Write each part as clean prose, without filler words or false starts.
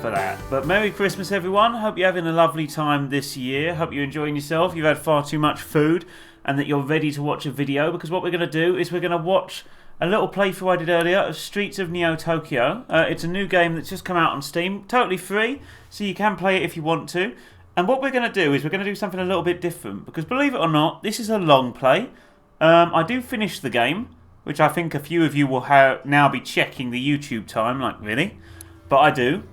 for that. But Merry Christmas, everyone. Hope you're having a lovely time this year. Hope you're enjoying yourself. You've had far too much food and that you're ready to watch a video, because what we're going to do is we're going to watch a little playthrough I did earlier of Streets of Neotokio. It's a new game that's just come out on Steam, totally free, so you can play it if you want to. And what we're going to do is we're going to do something a little bit different, because believe it or not, this is a long play. I do finish the game, which I think a few of you will now be checking the YouTube time, like really, but I do.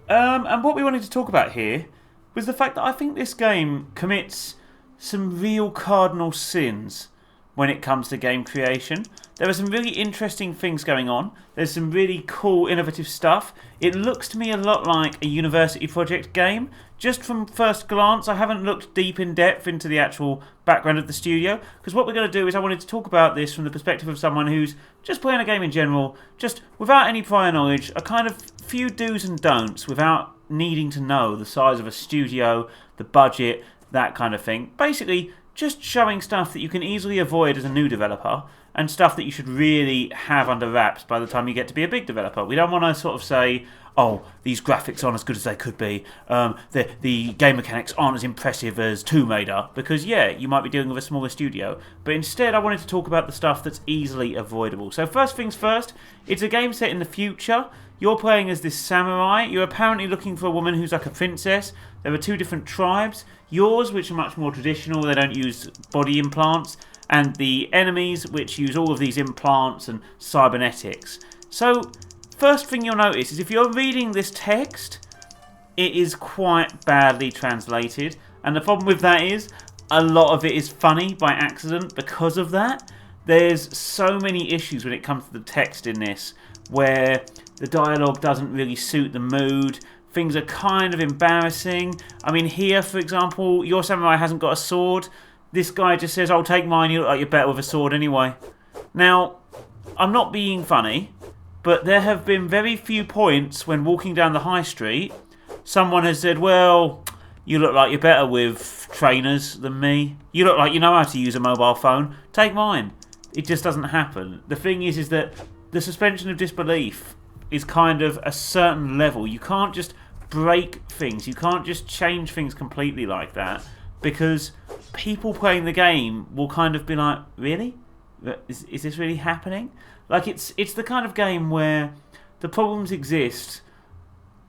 And what we wanted to talk about here was the fact that I think this game commits some real cardinal sins when it comes to game creation. There are some really interesting things going on. There's some really cool, innovative stuff. It looks to me a lot like a university project game. Just from first glance, I haven't looked deep in depth into the actual background of the studio, because what we're going to do is I wanted to talk about this from the perspective of someone who's just playing a game in general, just without any prior knowledge, a kind of few do's and don'ts without needing to know the size of a studio, the budget, that kind of thing. Basically, just showing stuff that you can easily avoid as a new developer, and stuff that you should really have under wraps by the time you get to be a big developer. We don't want to sort of say, oh, these graphics aren't as good as they could be, the game mechanics aren't as impressive as Tomb Raider, because yeah, you might be dealing with a smaller studio. But instead I wanted to talk about the stuff that's easily avoidable. So first things first, it's a game set in the future. You're playing as this samurai. You're apparently looking for a woman who's like a princess. There are two different tribes. Yours, which are much more traditional, they don't use body implants, and the enemies, which use all of these implants and cybernetics. So, first thing you'll notice is if you're reading this text, it is quite badly translated. And the problem with that is, a lot of it is funny by accident because of that. There's so many issues when it comes to the text in this, where the dialogue doesn't really suit the mood. Things are kind of embarrassing. I mean, here, for example, your samurai hasn't got a sword. This guy just says, "I'll take mine, you look like you're better with a sword anyway." Now, I'm not being funny, but there have been very few points when walking down the high street, someone has said, "Well, you look like you're better with trainers than me. You look like you know how to use a mobile phone. Take mine." It just doesn't happen. The thing is that the suspension of disbelief is kind of a certain level. You can't just break things. You can't just change things completely like that, because people playing the game will kind of be like, really? Is this really happening? Like, it's the kind of game where the problems exist.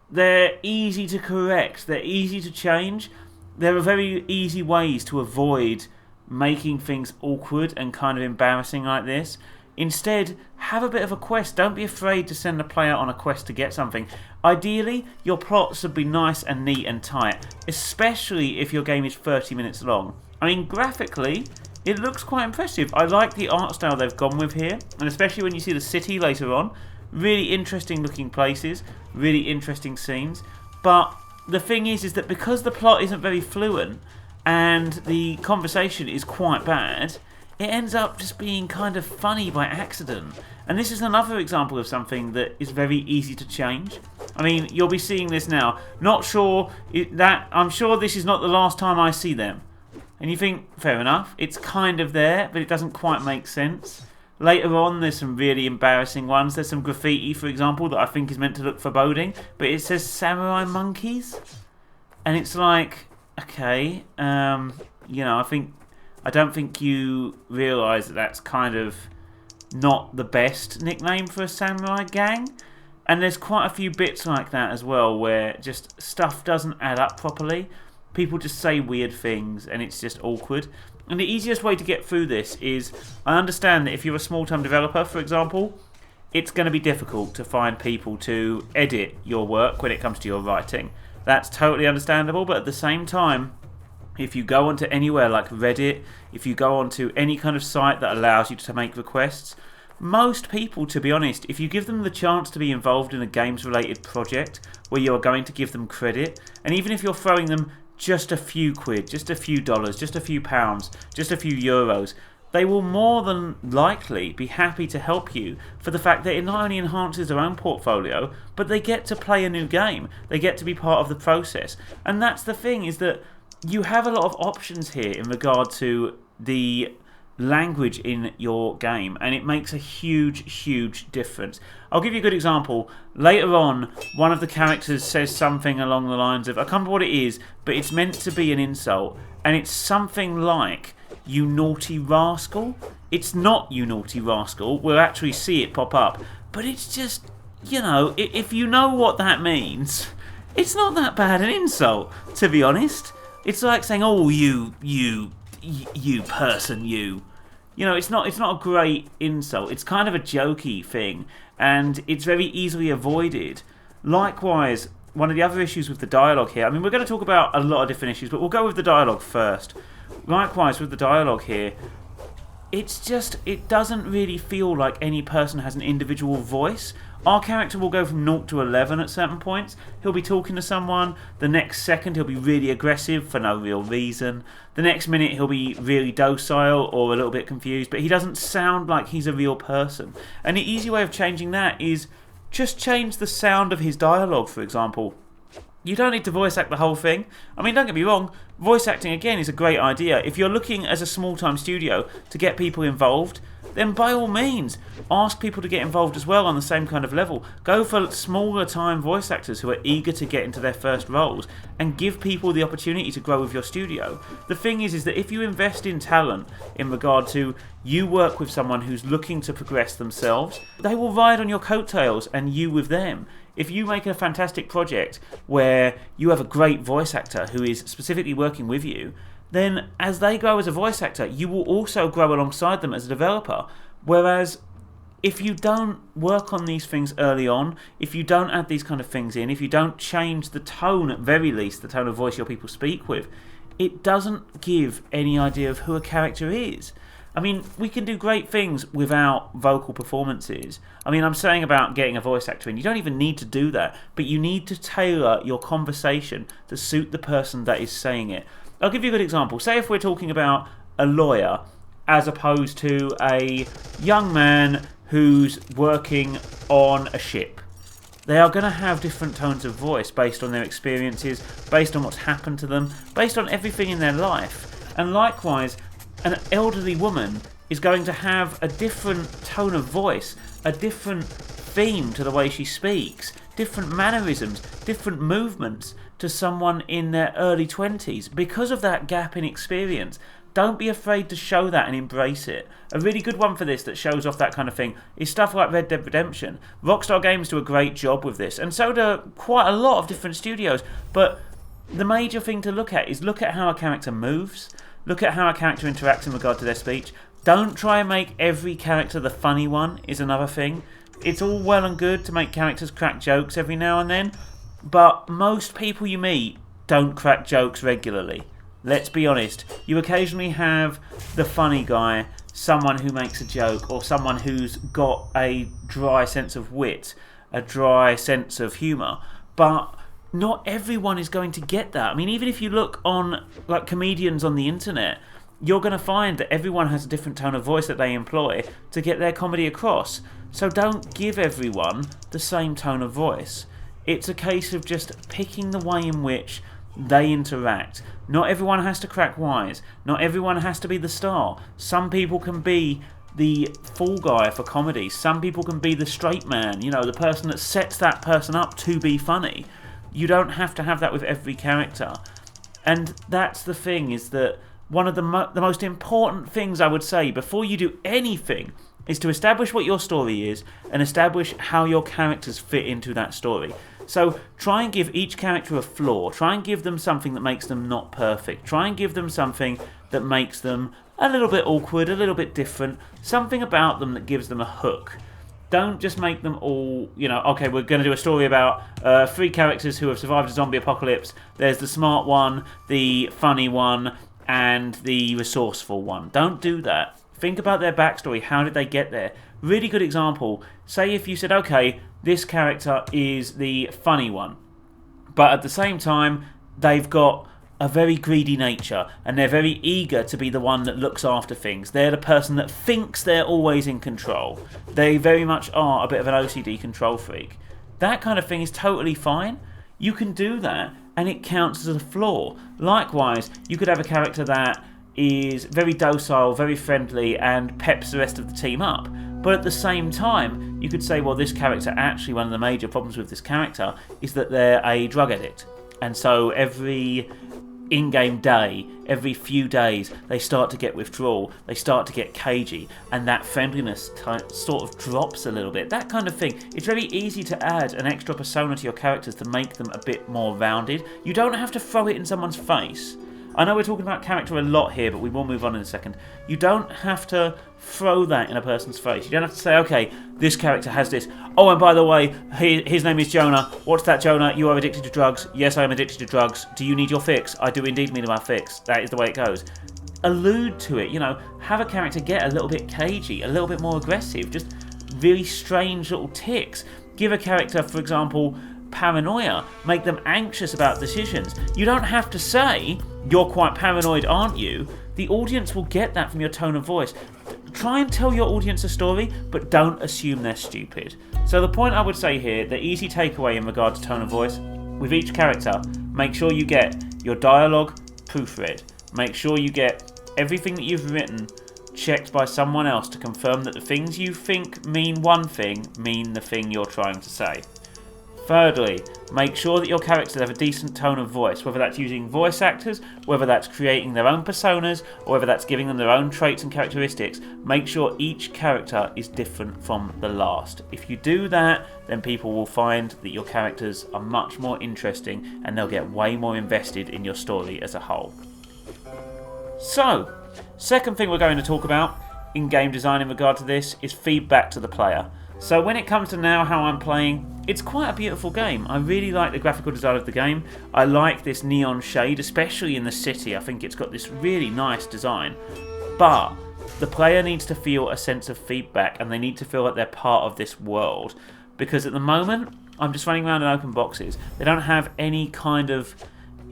They're easy to correct. They're easy to change. There are very easy ways to avoid making things awkward and kind of embarrassing like this. Instead, have a bit of a quest. Don't be afraid to send the player on a quest to get something. Ideally, your plot should be nice and neat and tight, especially if your game is 30 minutes long. I mean, graphically, it looks quite impressive. I like the art style they've gone with here, and especially when you see the city later on. Really interesting looking places, really interesting scenes. But the thing is that because the plot isn't very fluent and the conversation is quite bad, it ends up just being kind of funny by accident. And this is another example of something that is very easy to change. I mean, you'll be seeing this now. I'm sure this is not the last time I see them. And you think, fair enough, it's kind of there, but it doesn't quite make sense. Later on, there's some really embarrassing ones. There's some graffiti, for example, that I think is meant to look foreboding, but it says samurai monkeys. And it's like, okay, I don't think you realise that that's kind of not the best nickname for a samurai gang. And there's quite a few bits like that as well, where just stuff doesn't add up properly. People just say weird things and it's just awkward. And the easiest way to get through this is, I understand that if you're a small-time developer, for example, it's going to be difficult to find people to edit your work when it comes to your writing. That's totally understandable, but at the same time, if you go onto anywhere like Reddit, if you go onto any kind of site that allows you to make requests, most people, to be honest, if you give them the chance to be involved in a games-related project where you're going to give them credit, and even if you're throwing them just a few quid, just a few dollars, just a few pounds, just a few euros, they will more than likely be happy to help you for the fact that it not only enhances their own portfolio, but they get to play a new game. They get to be part of the process. And that's the thing, is that you have a lot of options here in regard to the language in your game, and it makes a huge difference. I'll give you a good example. Later on, one of the characters says something along the lines of, I can't remember what it is, but it's meant to be an insult, and it's something like, "You naughty rascal." It's not "you naughty rascal," we'll actually see it pop up, but it's just, you know, if you know what that means, it's not that bad an insult, to be honest. It's like saying, "Oh, you person, you." You know, it's not a great insult. It's kind of a jokey thing, and it's very easily avoided. Likewise, one of the other issues with the dialogue here, I mean, we're going to talk about a lot of different issues, but we'll go with the dialogue first. Likewise, with the dialogue here, it's just, it doesn't really feel like any person has an individual voice. Our character will go from 0 to 11 at certain points. He'll be talking to someone. The next second he'll be really aggressive for no real reason. The next minute he'll be really docile or a little bit confused, but he doesn't sound like he's a real person. And the easy way of changing that is just change the sound of his dialogue, for example. You don't need to voice act the whole thing. I mean, don't get me wrong, voice acting again is a great idea. If you're looking as a small-time studio to get people involved, then by all means, ask people to get involved as well on the same kind of level. Go for smaller time voice actors who are eager to get into their first roles and give people the opportunity to grow with your studio. The thing is that if you invest in talent in regard to you work with someone who's looking to progress themselves, they will ride on your coattails and you with them. If you make a fantastic project where you have a great voice actor who is specifically working with you, then as they grow as a voice actor, you will also grow alongside them as a developer. Whereas if you don't work on these things early on, if you don't add these kind of things in, if you don't change the tone, at very least, the tone of voice your people speak with, it doesn't give any idea of who a character is. I mean, we can do great things without vocal performances. I mean, I'm saying about getting a voice actor in. You don't even need to do that, but you need to tailor your conversation to suit the person that is saying it. I'll give you a good example. Say if we're talking about a lawyer as opposed to a young man who's working on a ship. They are going to have different tones of voice based on their experiences, based on what's happened to them, based on everything in their life. And likewise, an elderly woman is going to have a different tone of voice, a different theme to the way she speaks, different mannerisms, different movements to someone in their early 20s because of that gap in experience. Don't be afraid to show that and embrace it. A really good one for this that shows off that kind of thing is stuff like Red Dead Redemption. Rockstar Games do a great job with this, and so do quite a lot of different studios, but the major thing to look at is look at how a character moves, look at how a character interacts in regard to their speech. Don't try and make every character the funny one is another thing. It's all well and good to make characters crack jokes every now and then, but most people you meet don't crack jokes regularly. Let's be honest. You occasionally have the funny guy, someone who makes a joke, or someone who's got a dry sense of wit, a dry sense of humour, but not everyone is going to get that. I mean, even if you look on like comedians on the internet, you're going to find that everyone has a different tone of voice that they employ to get their comedy across. So don't give everyone the same tone of voice. It's a case of just picking the way in which they interact. Not everyone has to crack wise. Not everyone has to be the star. Some people can be the fall guy for comedy. Some people can be the straight man, you know, the person that sets that person up to be funny. You don't have to have that with every character. And that's the thing, is that one of the most important things I would say before you do anything is to establish what your story is and establish how your characters fit into that story. So try and give each character a flaw. Try and give them something that makes them not perfect. Try and give them something that makes them a little bit awkward, a little bit different, something about them that gives them a hook. Don't just make them all, you know, okay, we're going to do a story about 3 characters who have survived a zombie apocalypse. There's the smart one, the funny one, and the resourceful one. Don't do that. Think about their backstory. How did they get there? Really good example. Say if you said, okay, this character is the funny one, but at the same time, they've got a very greedy nature, and they're very eager to be the one that looks after things. They're the person that thinks they're always in control. They very much are a bit of an OCD control freak. That kind of thing is totally fine. You can do that, and it counts as a flaw. Likewise, you could have a character that is very docile, very friendly, and peps the rest of the team up. But at the same time, you could say, well, this character, actually one of the major problems with this character is that they're a drug addict. And so every in-game day, every few days, they start to get withdrawal, they start to get cagey, and that friendliness sort of drops a little bit. That kind of thing. It's very easy to add an extra persona to your characters to make them a bit more rounded. You don't have to throw it in someone's face. I know we're talking about character a lot here, but we will move on in a second. You don't have to throw that in a person's face. You don't have to say, okay, this character has this. Oh, and by the way, his name is Jonah. What's that, Jonah? You are addicted to drugs. Yes, I am addicted to drugs. Do you need your fix? I do indeed need my fix. That is the way it goes. Allude to it, have a character get a little bit cagey, a little bit more aggressive, just really strange little tics. Give a character, for example, paranoia, make them anxious about decisions. You don't have to say, you're quite paranoid, aren't you? The audience will get that from your tone of voice. Try and tell your audience a story, but don't assume they're stupid. So the point I would say here, the easy takeaway in regard to tone of voice, with each character, make sure you get your dialogue proofread. Make sure you get everything that you've written checked by someone else to confirm that the things you think mean one thing mean the thing you're trying to say. Thirdly, make sure that your characters have a decent tone of voice, whether that's using voice actors, whether that's creating their own personas, or whether that's giving them their own traits and characteristics. Make sure each character is different from the last. If you do that, then people will find that your characters are much more interesting and they'll get way more invested in your story as a whole. So, second thing we're going to talk about in game design in regard to this is feedback to the player. So when it comes to now how I'm playing, it's quite a beautiful game. I really like the graphical design of the game. I like this neon shade, especially in the city. I think it's got this really nice design. But the player needs to feel a sense of feedback and they need to feel like they're part of this world. Because at the moment, I'm just running around in open boxes. They don't have any kind of,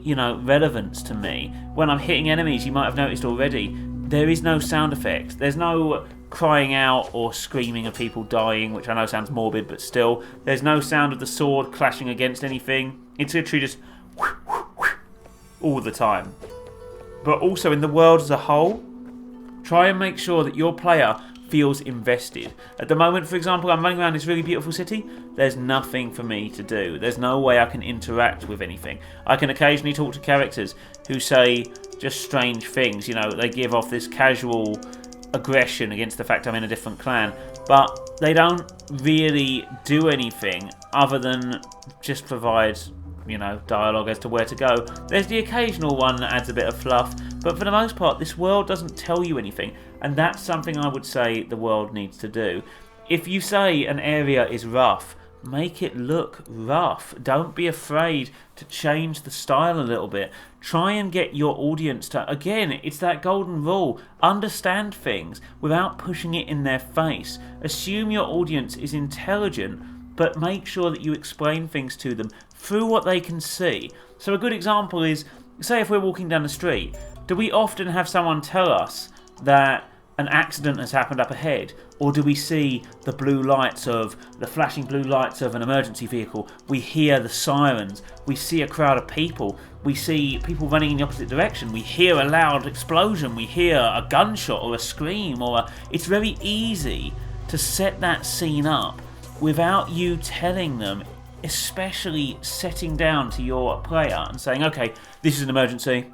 relevance to me. When I'm hitting enemies, you might have noticed already, there is no sound effect. There's no crying out or screaming of people dying, which I know sounds morbid, but still. There's no sound of the sword clashing against anything. It's literally just all the time. But also in the world as a whole, try and make sure that your player feels invested. At the moment, for example, I'm running around this really beautiful city. There's nothing for me to do. There's no way I can interact with anything. I can occasionally talk to characters who say just strange things. They give off this casual aggression against the fact I'm in a different clan, but they don't really do anything other than just provide dialogue as to where to go. There's the occasional one that adds a bit of fluff, but for the most part this world doesn't tell you anything, and that's something I would say the world needs to do. If you say an area is rough, make it look rough. Don't be afraid to change the style a little bit. Try and get your audience to, again, it's that golden rule, understand things without pushing it in their face. Assume your audience is intelligent, but make sure that you explain things to them through what they can see. So a good example is, say if we're walking down the street, do we often have someone tell us that an accident has happened up ahead, or do we see the flashing blue lights of an emergency vehicle? We hear the sirens, we see a crowd of people, we see people running in the opposite direction, we hear a loud explosion, we hear a gunshot or a scream, it's very easy to set that scene up without you telling them, especially setting down to your player and saying, okay, this is an emergency.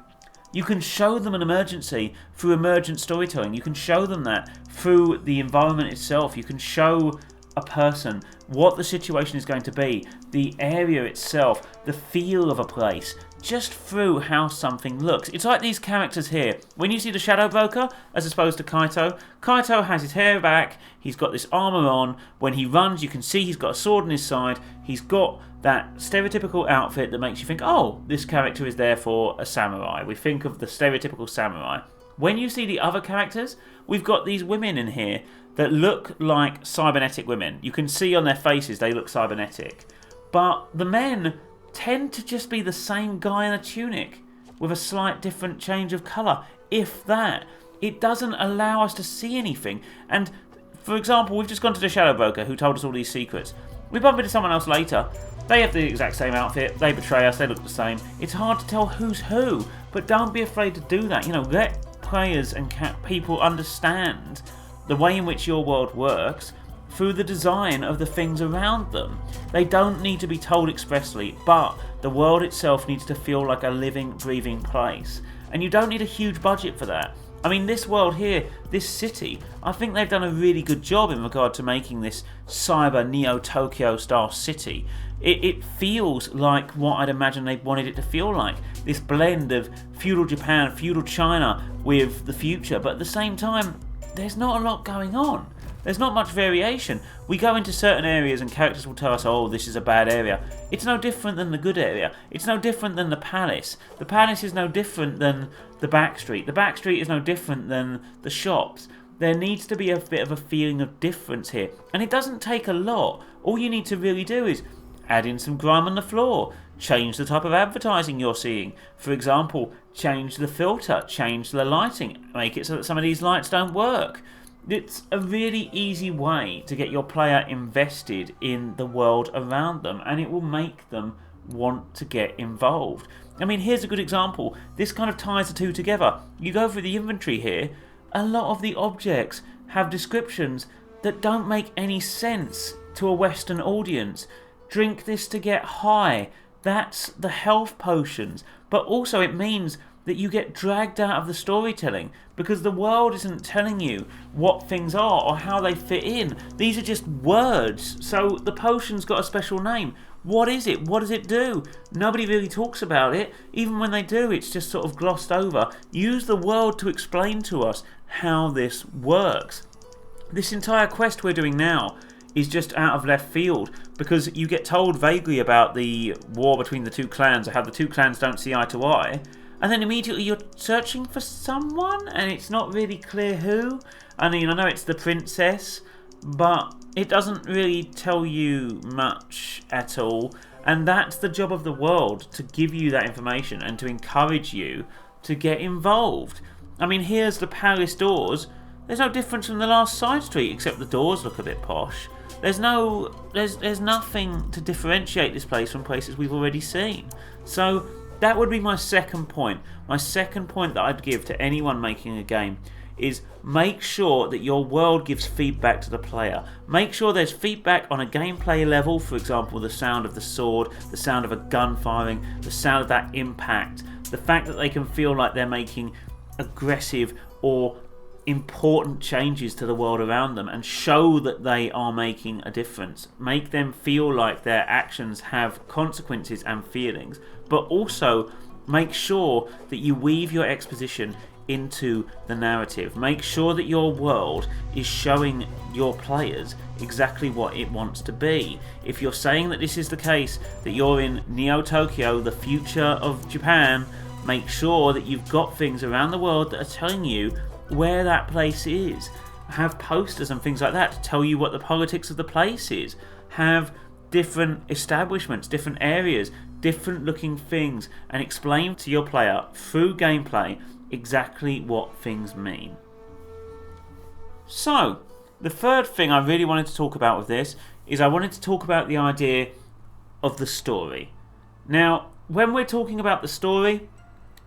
You can show them an emergency through emergent storytelling. You can show them that through the environment itself. You can show a person what the situation is going to be, the area itself, the feel of a place, just through how something looks. It's like these characters here. When you see the Shadow Broker, as opposed to Kaito, Kaito has his hair back, he's got this armour on. When he runs, you can see he's got a sword on his side. He's got that stereotypical outfit that makes you think, oh, this character is therefore a samurai. We think of the stereotypical samurai. When you see the other characters, we've got these women in here that look like cybernetic women. You can see on their faces they look cybernetic. But the men tend to just be the same guy in a tunic with a slight different change of colour, if that. It doesn't allow us to see anything. And, for example, we've just gone to the Shadow Broker who told us all these secrets. We bump into someone else later. They have the exact same outfit. They betray us. They look the same. It's hard to tell who's who. But don't be afraid to do that. Let players and people understand the way in which your world works through the design of the things around them. They don't need to be told expressly, but the world itself needs to feel like a living, breathing place. And you don't need a huge budget for that. I mean, this world here, this city, I think they've done a really good job in regard to making this cyber Neotokio style city. It feels like what I'd imagine they wanted it to feel like. This blend of feudal Japan, feudal China with the future, but at the same time, there's not a lot going on. There's not much variation. We go into certain areas and characters will tell us, oh, this is a bad area. It's no different than the good area. It's no different than the palace. The palace is no different than the back street. The back street is no different than the shops. There needs to be a bit of a feeling of difference here. And it doesn't take a lot. All you need to really do is add in some grime on the floor. Change the type of advertising you're seeing. For example, change the filter, change the lighting, make it so that some of these lights don't work. It's a really easy way to get your player invested in the world around them, and it will make them want to get involved. I mean, here's a good example. This kind of ties the two together. You go through the inventory here, a lot of the objects have descriptions that don't make any sense to a Western audience. Drink this to get high. That's the health potions. But also it means that you get dragged out of the storytelling because the world isn't telling you what things are or how they fit in. These are just words. So the potion's got a special name. What is it? What does it do? Nobody really talks about it. Even when they do, it's just sort of glossed over. Use the world to explain to us how this works. This entire quest we're doing now is just out of left field because you get told vaguely about the war between the two clans or how the two clans don't see eye to eye. And then immediately you're searching for someone and it's not really clear who. I mean, I know it's the princess, but it doesn't really tell you much at all. And that's the job of the world, to give you that information and to encourage you to get involved. I mean, here's the palace doors. There's no difference from the last side street except the doors look a bit posh. There's nothing to differentiate this place from places we've already seen. So that would be my second point. My second point that I'd give to anyone making a game is make sure that your world gives feedback to the player. Make sure there's feedback on a gameplay level, for example, the sound of the sword, the sound of a gun firing, the sound of that impact, the fact that they can feel like they're making aggressive or important changes to the world around them and show that they are making a difference. Make them feel like their actions have consequences and feelings, but also make sure that you weave your exposition into the narrative. Make sure that your world is showing your players exactly what it wants to be. If you're saying that this is the case, that you're in Neotokio, the future of Japan, make sure that you've got things around the world that are telling you where that place is. Have posters and things like that to tell you what the politics of the place is. Have different establishments, different areas, different looking things, and explain to your player through gameplay exactly what things mean. So, the third thing I really wanted to talk about with this is I wanted to talk about the idea of the story. Now, when we're talking about the story,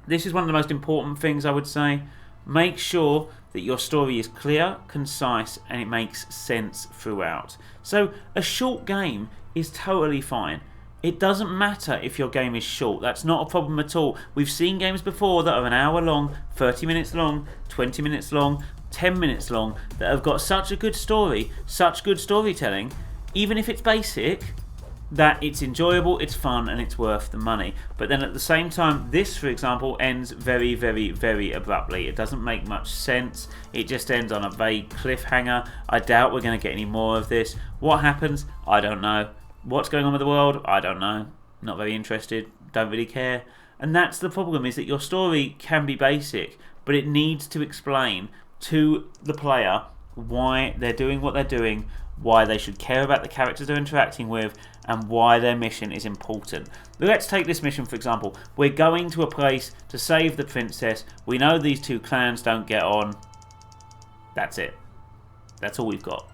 this is one of the most important things I would say. Make sure that your story is clear, concise, and it makes sense throughout. So a short game is totally fine. It doesn't matter if your game is short. That's not a problem at all. We've seen games before that are an hour long, 30 minutes long, 20 minutes long, 10 minutes long, that have got such a good story, such good storytelling, even if it's basic, that it's enjoyable, it's fun, and it's worth the money. But then at the same time, this, for example, ends very, very, very abruptly. It doesn't make much sense. It just ends on a vague cliffhanger. I doubt we're going to get any more of this. What happens? I don't know. What's going on with the world? I don't know. Not very interested. Don't really care. And that's the problem, is that your story can be basic, but it needs to explain to the player why they're doing what they're doing, why they should care about the characters they're interacting with, and why their mission is important. Let's take this mission, for example. We're going to a place to save the princess. We know these two clans don't get on. That's it. That's all we've got.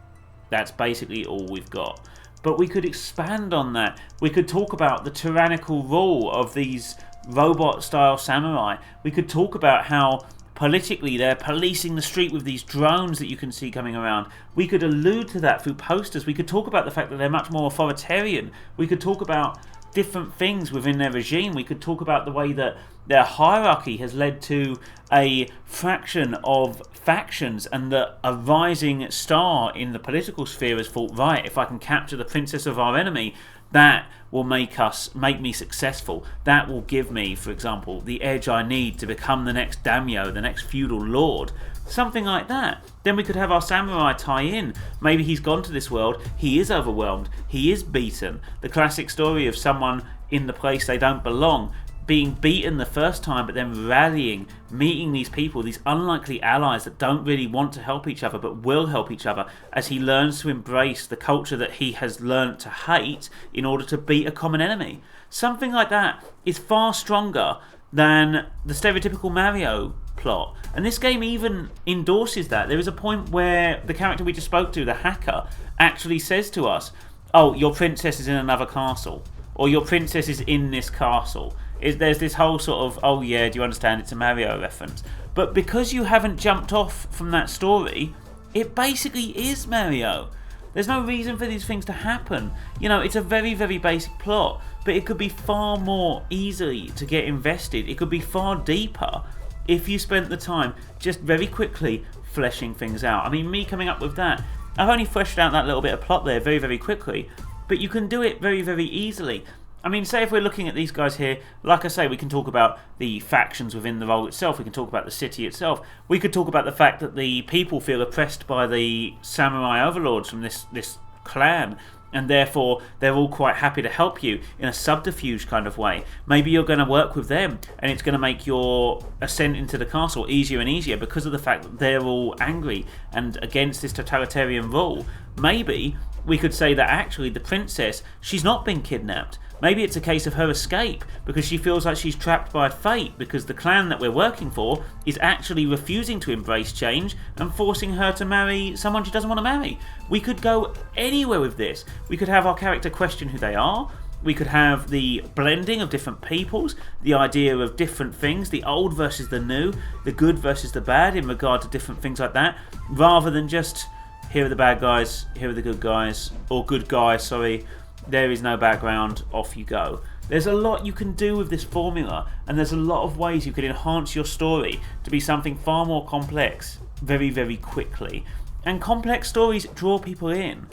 That's basically all we've got. But we could expand on that. We could talk about the tyrannical rule of these robot-style samurai. We could talk about how politically they're policing the street with these drones that you can see coming around. We could allude to that through posters. We could talk about the fact that they're much more authoritarian. We could talk about different things within their regime. We could talk about the way that their hierarchy has led to a fraction of factions, and that a rising star in the political sphere has thought, right, if I can capture the princess of our enemy, that will make me successful. That will give me, for example, the edge I need to become the next daimyo, the next feudal lord. Something like that. Then we could have our samurai tie in. Maybe he's gone to this world, he is overwhelmed, he is beaten. The classic story of someone in the place they don't belong, being beaten the first time but then rallying, meeting these people, these unlikely allies that don't really want to help each other but will help each other, as he learns to embrace the culture that he has learnt to hate in order to beat a common enemy. Something like that is far stronger than the stereotypical Mario plot, and this game even endorses that. There is a point where the character we just spoke to, the hacker, actually says to us, oh, your princess is in another castle, or your princess is in this castle. There's this whole sort of, oh yeah, do you understand, it's a Mario reference. But because you haven't jumped off from that story, it basically is Mario. There's no reason for these things to happen. You know, it's a very, very basic plot, but it could be far more easily to get invested. It could be far deeper if you spent the time just very quickly fleshing things out. I mean, me coming up with that, I've only fleshed out that little bit of plot there very, very quickly, but you can do it very, very easily. I mean, say if we're looking at these guys here, like I say, we can talk about the factions within the role itself, we can talk about the city itself, we could talk about the fact that the people feel oppressed by the samurai overlords from this clan, and therefore they're all quite happy to help you in a subterfuge kind of way. Maybe you're going to work with them, and it's going to make your ascent into the castle easier and easier because of the fact that they're all angry and against this totalitarian rule. Maybe we could say that actually the princess, she's not been kidnapped. Maybe it's a case of her escape because she feels like she's trapped by fate, because the clan that we're working for is actually refusing to embrace change and forcing her to marry someone she doesn't want to marry. We could go anywhere with this. We could have our character question who they are. We could have the blending of different peoples, the idea of different things, the old versus the new, the good versus the bad in regard to different things like that, rather than just, here are the bad guys, here are the good guys, or good guys, sorry, there is no background, off you go. There's a lot you can do with this formula, and there's a lot of ways you can enhance your story to be something far more complex very, very quickly. And complex stories draw people in.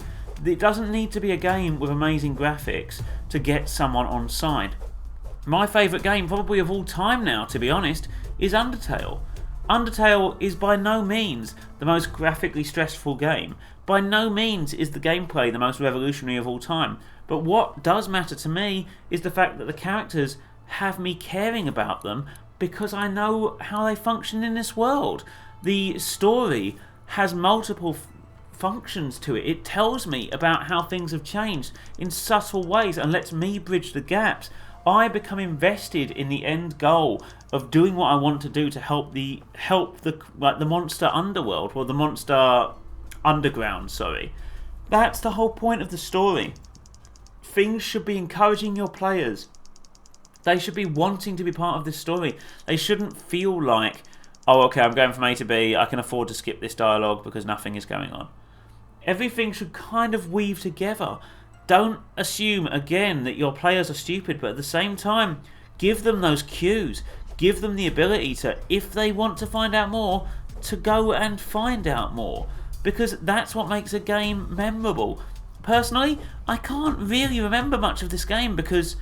It doesn't need to be a game with amazing graphics to get someone on side. My favourite game, probably of all time now, to be honest, is Undertale. Undertale is by no means the most graphically stressful game. By no means is the gameplay the most revolutionary of all time. But what does matter to me is the fact that the characters have me caring about them because I know how they function in this world. The story has multiple functions to it. It tells me about how things have changed in subtle ways and lets me bridge the gaps. I become invested in the end goal of doing what I want to do to help the monster underworld, or the monster underground, sorry. That's the whole point of the story. Things should be encouraging your players. They should be wanting to be part of this story. They shouldn't feel like, oh, okay, I'm going from A to B, I can afford to skip this dialogue because nothing is going on. Everything should kind of weave together. Don't assume, again, that your players are stupid, but at the same time, give them those cues. Give them the ability to, if they want to find out more, to go and find out more. Because that's what makes a game memorable. Personally, I can't really remember much of this game because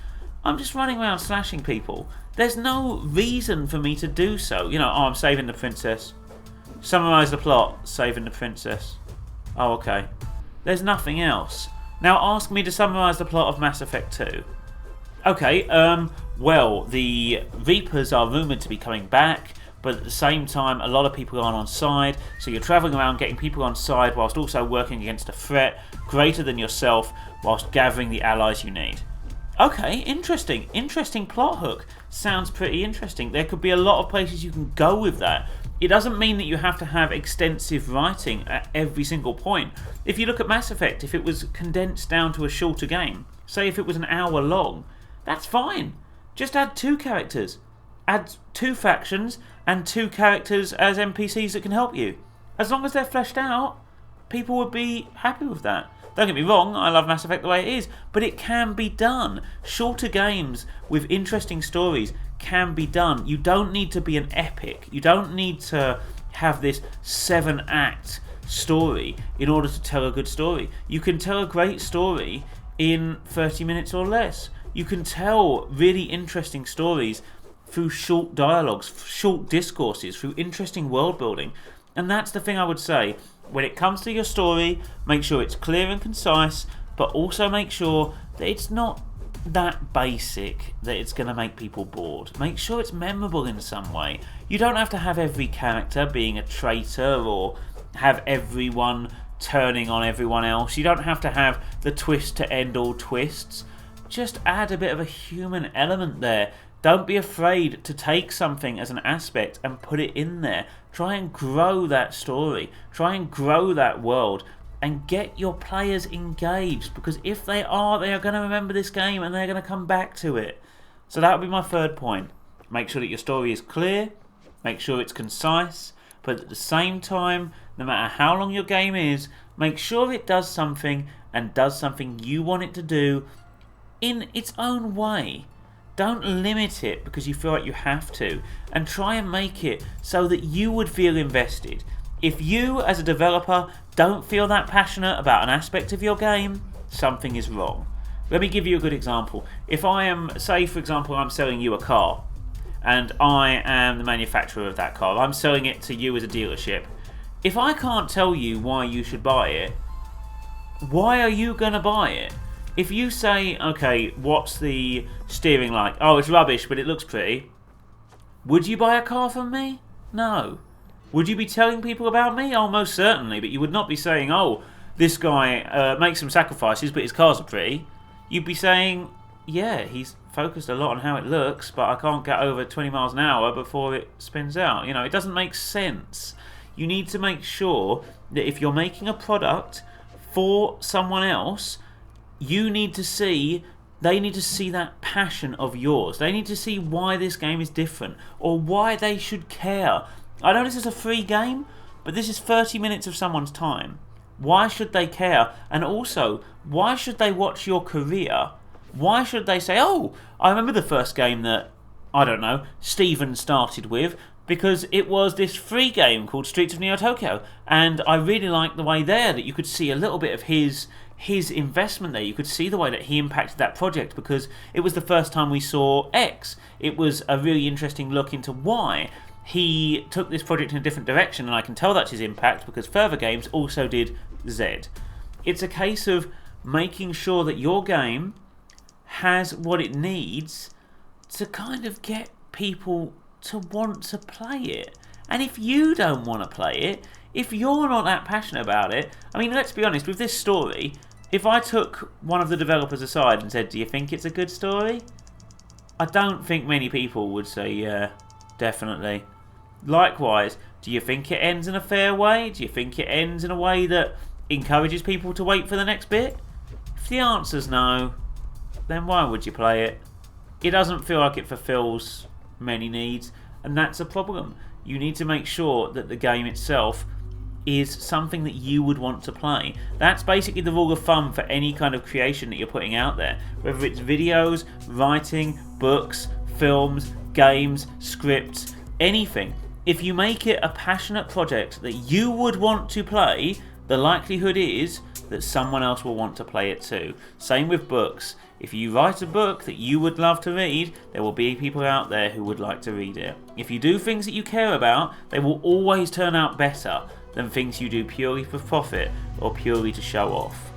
I'm just running around slashing people. There's no reason for me to do so. You know, oh, I'm saving the princess. Summarise the plot, saving the princess. Oh, okay. There's nothing else. Now ask me to summarise the plot of Mass Effect 2. Okay, well, the Reapers are rumoured to be coming back, but at the same time, a lot of people aren't on side, so you're travelling around getting people on side whilst also working against a threat greater than yourself, whilst gathering the allies you need. Okay, interesting. Interesting plot hook. Sounds pretty interesting. There could be a lot of places you can go with that. It doesn't mean that you have to have extensive writing at every single point. If you look at Mass Effect, if it was condensed down to a shorter game, say if it was an hour long, that's fine. Just add 2 characters. add 2 factions and 2 characters as NPCs that can help you. As long as they're fleshed out, people would be happy with that. Don't get me wrong, I love Mass Effect the way it is, but it can be done. Shorter games with interesting stories can be done. You don't need to be an epic. You don't need to have this 7-act story in order to tell a good story. You can tell a great story in 30 minutes or less. You can tell really interesting stories through short dialogues, short discourses, through interesting world building. And that's the thing I would say. When it comes to your story, make sure it's clear and concise, but also make sure that it's not that basic that it's going to make people bored. Make sure it's memorable in some way. You don't have to have every character being a traitor or have everyone turning on everyone else. You don't have to have the twist to end all twists. Just add a bit of a human element there. Don't be afraid to take something as an aspect and put it in there. Try and grow that story. Try and grow that world. And get your players engaged. Because if they are going to remember this game and they're going to come back to it. So that would be my third point. Make sure that your story is clear. Make sure it's concise. But at the same time, no matter how long your game is, make sure it does something and does something you want it to do in its own way. Don't limit it because you feel like you have to, and try and make it so that you would feel invested. If you, as a developer, don't feel that passionate about an aspect of your game, something is wrong. Let me give you a good example. If I am, say for example, I'm selling you a car, and I am the manufacturer of that car, I'm selling it to you as a dealership. If I can't tell you why you should buy it, why are you going to buy it? If you say, okay, what's the steering like? Oh, it's rubbish, but it looks pretty. Would you buy a car from me? No. Would you be telling people about me? Oh, most certainly, but you would not be saying, oh, this guy makes some sacrifices, but his cars are pretty. You'd be saying, yeah, he's focused a lot on how it looks, but I can't get over 20 miles an hour before it spins out. You know, it doesn't make sense. You need to make sure that if you're making a product for someone else, they need to see that passion of yours. They need to see why this game is different or why they should care. I know this is a free game, but this is 30 minutes of someone's time. Why should they care? And also, why should they watch your career? Why should they say, oh, I remember the first game that, I don't know, Steven started with, because it was this free game called Streets of Neotokio, and I really liked the way there that you could see a little bit of his investment there. You could see the way that he impacted that project because it was the first time we saw X. It was a really interesting look into why he took this project in a different direction, and I can tell that's his impact because further games also did Z. It's a case of making sure that your game has what it needs to kind of get people to want to play it. And if you don't want to play it, if you're not that passionate about it, I mean, let's be honest, with this story, if I took one of the developers aside and said, do you think it's a good story? I don't think many people would say, yeah, definitely. Likewise, do you think it ends in a fair way? Do you think it ends in a way that encourages people to wait for the next bit? If the answer's no, then why would you play it? It doesn't feel like it fulfills many needs, and that's a problem. You need to make sure that the game itself is something that you would want to play. That's basically the rule of thumb for any kind of creation that you're putting out there, whether it's videos, writing, books, films, games, scripts, anything. If you make it a passionate project that you would want to play, the likelihood is that someone else will want to play it too. Same with books. If you write a book that you would love to read, there will be people out there who would like to read it. If you do things that you care about, they will always turn out better than things you do purely for profit or purely to show off.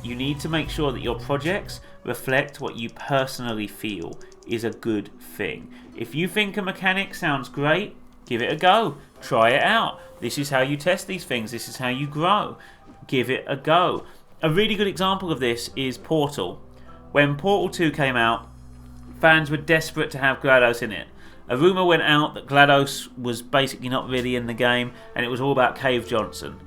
You need to make sure that your projects reflect what you personally feel is a good thing. If you think a mechanic sounds great, give it a go. Try it out. This is how you test these things. This is how you grow. Give it a go. A really good example of this is Portal. When Portal 2 came out, fans were desperate to have GLaDOS in it. A rumour went out that GLaDOS was basically not really in the game and it was all about Cave Johnson.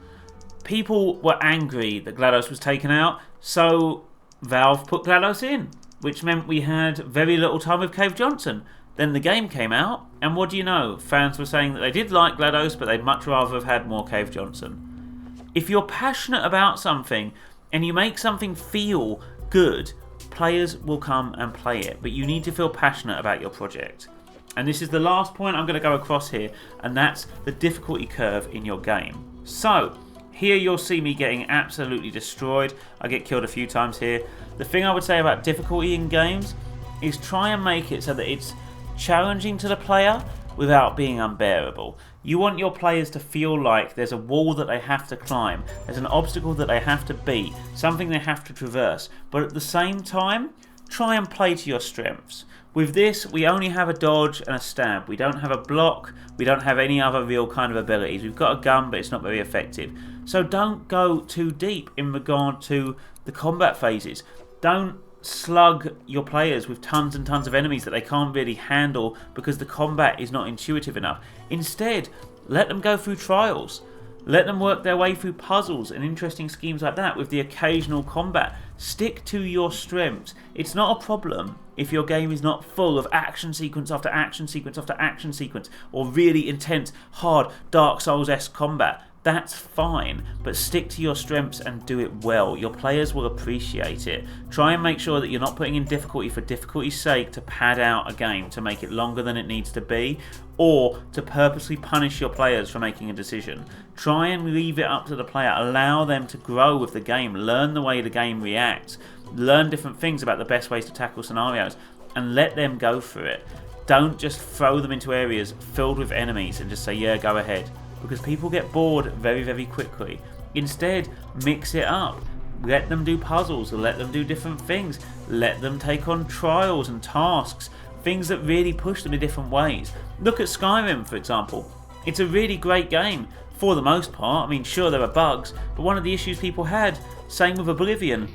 People were angry that GLaDOS was taken out, so Valve put GLaDOS in, which meant we had very little time with Cave Johnson. Then the game came out, and what do you know? Fans were saying that they did like GLaDOS, but they'd much rather have had more Cave Johnson. If you're passionate about something, and you make something feel good, players will come and play it, but you need to feel passionate about your project. And this is the last point I'm going to go across here, and that's the difficulty curve in your game. So, here you'll see me getting absolutely destroyed. I get killed a few times here. The thing I would say about difficulty in games is try and make it so that it's challenging to the player without being unbearable. You want your players to feel like there's a wall that they have to climb, there's an obstacle that they have to beat, something they have to traverse, but at the same time, try and play to your strengths. With this, we only have a dodge and a stab. We don't have a block, we don't have any other real kind of abilities. We've got a gun, but it's not very effective. So don't go too deep in regard to the combat phases. Don't slug your players with tons and tons of enemies that they can't really handle because the combat is not intuitive enough. Instead, let them go through trials. Let them work their way through puzzles and interesting schemes like that with the occasional combat. Stick to your strengths. It's not a problem if your game is not full of action sequence after action sequence after action sequence or really intense, hard, Dark Souls-esque combat. That's fine, but stick to your strengths and do it well. Your players will appreciate it. Try and make sure that you're not putting in difficulty for difficulty's sake to pad out a game, to make it longer than it needs to be, or to purposely punish your players for making a decision. Try and leave it up to the player. Allow them to grow with the game, learn the way the game reacts, learn different things about the best ways to tackle scenarios, and let them go for it. Don't just throw them into areas filled with enemies and just say, yeah, go ahead. Because people get bored very, very quickly. Instead, mix it up. Let them do puzzles, let them do different things. Let them take on trials and tasks, things that really push them in different ways. Look at Skyrim, for example. It's a really great game, for the most part. I mean, sure, there are bugs, but one of the issues people had, same with Oblivion,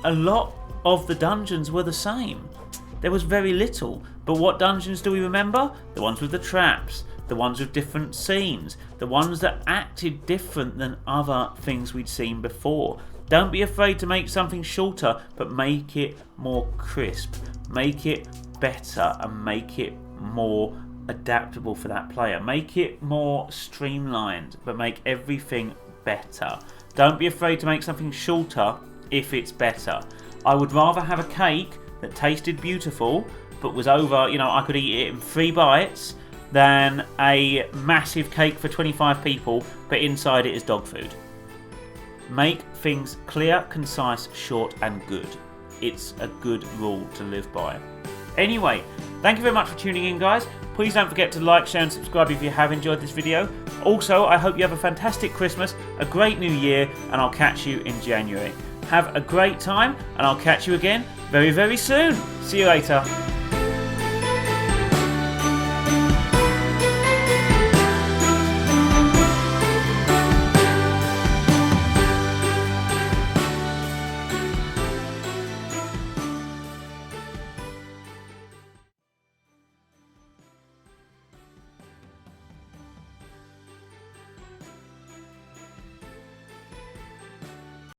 a lot of the dungeons were the same. There was very little, but what dungeons do we remember? The ones with the traps, the ones with different scenes, the ones that acted different than other things we'd seen before. Don't be afraid to make something shorter, but make it more crisp, make it better, and make it more adaptable for that player. Make it more streamlined, but make everything better. Don't be afraid to make something shorter if it's better. I would rather have a cake that tasted beautiful, but was over, I could eat it in 3 bites, than a massive cake for 25 people, but inside it is dog food. Make things clear, concise, short and good. It's a good rule to live by. Anyway, thank you very much for tuning in, guys. Please don't forget to like, share and subscribe if you have enjoyed this video. Also, I hope you have a fantastic Christmas, a great new year, and I'll catch you in January. Have a great time, and I'll catch you again very, very soon. See you later.